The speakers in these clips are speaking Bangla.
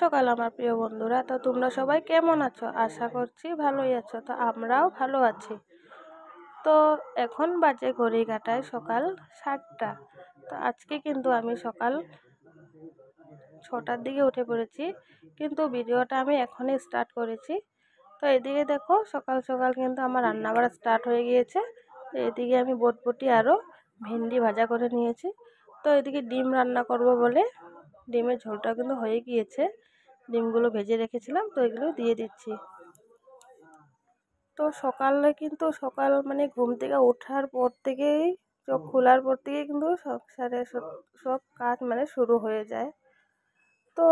সকাল আমার প্রিয় বন্ধুরা। তো তোমরা সবাই কেমন আছো? আশা করছি ভালোই আছো। তো আমরাও ভালো আছি। তো এখন বাজে ঘড়ি কাটায় সকাল 7টা। তো আজকে কিন্তু আমি সকাল 6টার দিকে উঠে পড়েছি, কিন্তু ভিডিওটা আমি এখনই স্টার্ট করেছি। তো এদিকে দেখো সকাল সকাল কিন্তু আমার রান্না বাড়া স্টার্ট হয়ে গিয়েছে। তো এদিকে আমি বটবটি আরও ভেন্ডি ভাজা করে নিয়েছি। তো এদিকে ডিম রান্না করব বলে ডিমের ঝোলটা কিন্তু হয়ে গিয়েছে। ডিমগুলো ভেজে রেখেছিলাম, তো এগুলো দিয়ে দিচ্ছি। তো সকালে কিন্তু সকাল মানে ঘুম থেকে ওঠার পর থেকেই, চোখ খোলার পর থেকেই কিন্তু সংসারে সব কাজ মানে শুরু হয়ে যায়। তো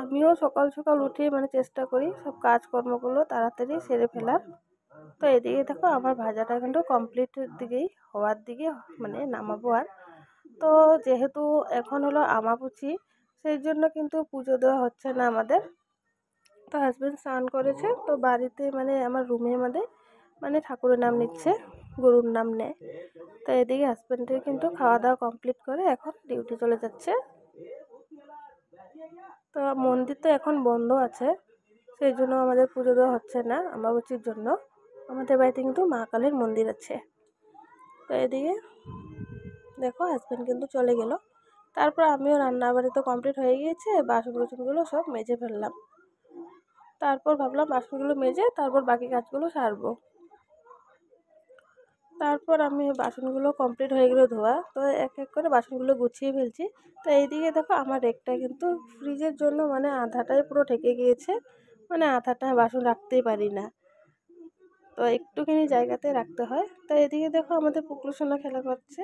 আমিও সকাল সকাল উঠে মানে চেষ্টা করি সব কাজকর্মগুলো তাড়াতাড়ি সেরে ফেলার। তো এদিকে দেখো আমার ভাজাটা কিন্তু কমপ্লিটের দিকেই, হওয়ার দিকে মানে নামাবো। আর তো যেহেতু এখন হলো আমাবুচি, সেই জন্য কিন্তু পুজো দেওয়া হচ্ছে না আমাদের। তো হাজব্যান্ড স্নান করেছে, তো বাড়িতে মানে আমার রুমের মধ্যে মানে ঠাকুরের নাম নিচ্ছে, গুরুর নাম নেয়। তো এদিকে হাজব্যান্ডের কিন্তু খাওয়া দাওয়া কমপ্লিট করে এখন ডিউটি চলে যাচ্ছে। তো মন্দির তো এখন বন্ধ আছে, সেই জন্য আমাদের পুজো দেওয়া হচ্ছে না আমাবুচির জন্য। আমাদের বাড়িতে কিন্তু মা কালীর মন্দির আছে। তো এদিকে দেখো হাজব্যান্ড কিন্তু চলে গেল। তারপর আমিও রান্না বাড়ি তো কমপ্লিট হয়ে গিয়েছে, বাসন কুসনগুলো সব মেজে ফেললাম। তারপর ভাবলাম বাসনগুলো মেজে তারপর বাকি কাজগুলো সারবো। তারপর আমি বাসনগুলো কমপ্লিট হয়ে গেলো ধোয়া, তো এক এক করে বাসনগুলো গুছিয়ে ফেলছি। তো এইদিকে দেখো আমার রেকটা কিন্তু ফ্রিজের জন্য মানে আধাটাই পুরো ঢেকে গিয়েছে, মানে আধাটা বাসন রাখতেই পারি না। তো একটুখানি জায়গাতে রাখতে হয়। তো এদিকে দেখো আমাদের পুকলু সোনা খেলা করছে,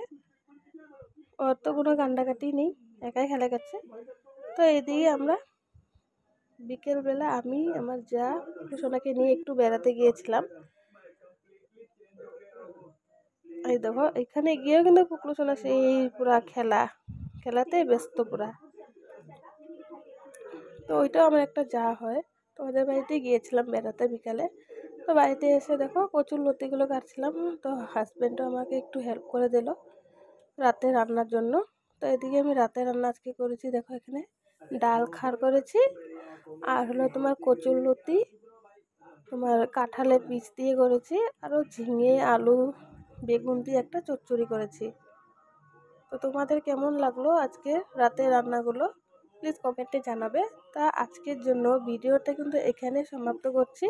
ওর তো কোনো কান্ডাকাটি নেই, একাই খেলা করছে। তো এদিকে আমরা বিকেলবেলা আমি আমার যা পুকলু সোনাকে নিয়ে একটু বেড়াতে গিয়েছিলাম। এই দেখো এখানে গিয়েও কিন্তু পুকলু সোনা সেই পুরা খেলাতেই ব্যস্ত পুরা। তো ওইটাও আমার একটা যা হয়। তো ওদের বাড়িতে গিয়েছিলাম বেড়াতে বিকালে। তো বাড়িতে এসে দেখো কচুর লতিগুলো কাটছিলাম। তো হাজব্যান্ডও আমাকে একটু হেল্প করে দিল রাতে রান্নার জন্য। তো এদিকে আমি রাতে রান্না আজকে করেছি, দেখো এখানে ডাল খার করেছি, আর হলো তোমার কচুর লতি তোমার কাঁঠালের বীজ দিয়ে করেছি, আরও ঝিঙে আলু বেগুন দিয়ে একটা চচ্চড়ি করেছি। তো তোমাদের কেমন লাগলো আজকে রাতে রান্নাগুলো প্লিজ কমেন্টে জানাবে। তা আজকের জন্য ভিডিওটা কিন্তু এখানে সমাপ্ত করছি।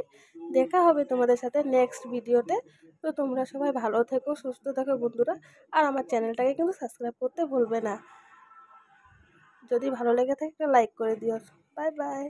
দেখা হবে তোমাদের সাথে নেক্সট ভিডিওতে। তো তোমরা সবাই ভালো থেকো, সুস্থ থাকো বন্ধুরা। আর আমার চ্যানেলটাকে কিন্তু সাবস্ক্রাইব করতে ভুলবে না। যদি ভালো লেগে থাকে একটা লাইক করে দিও। Bye bye.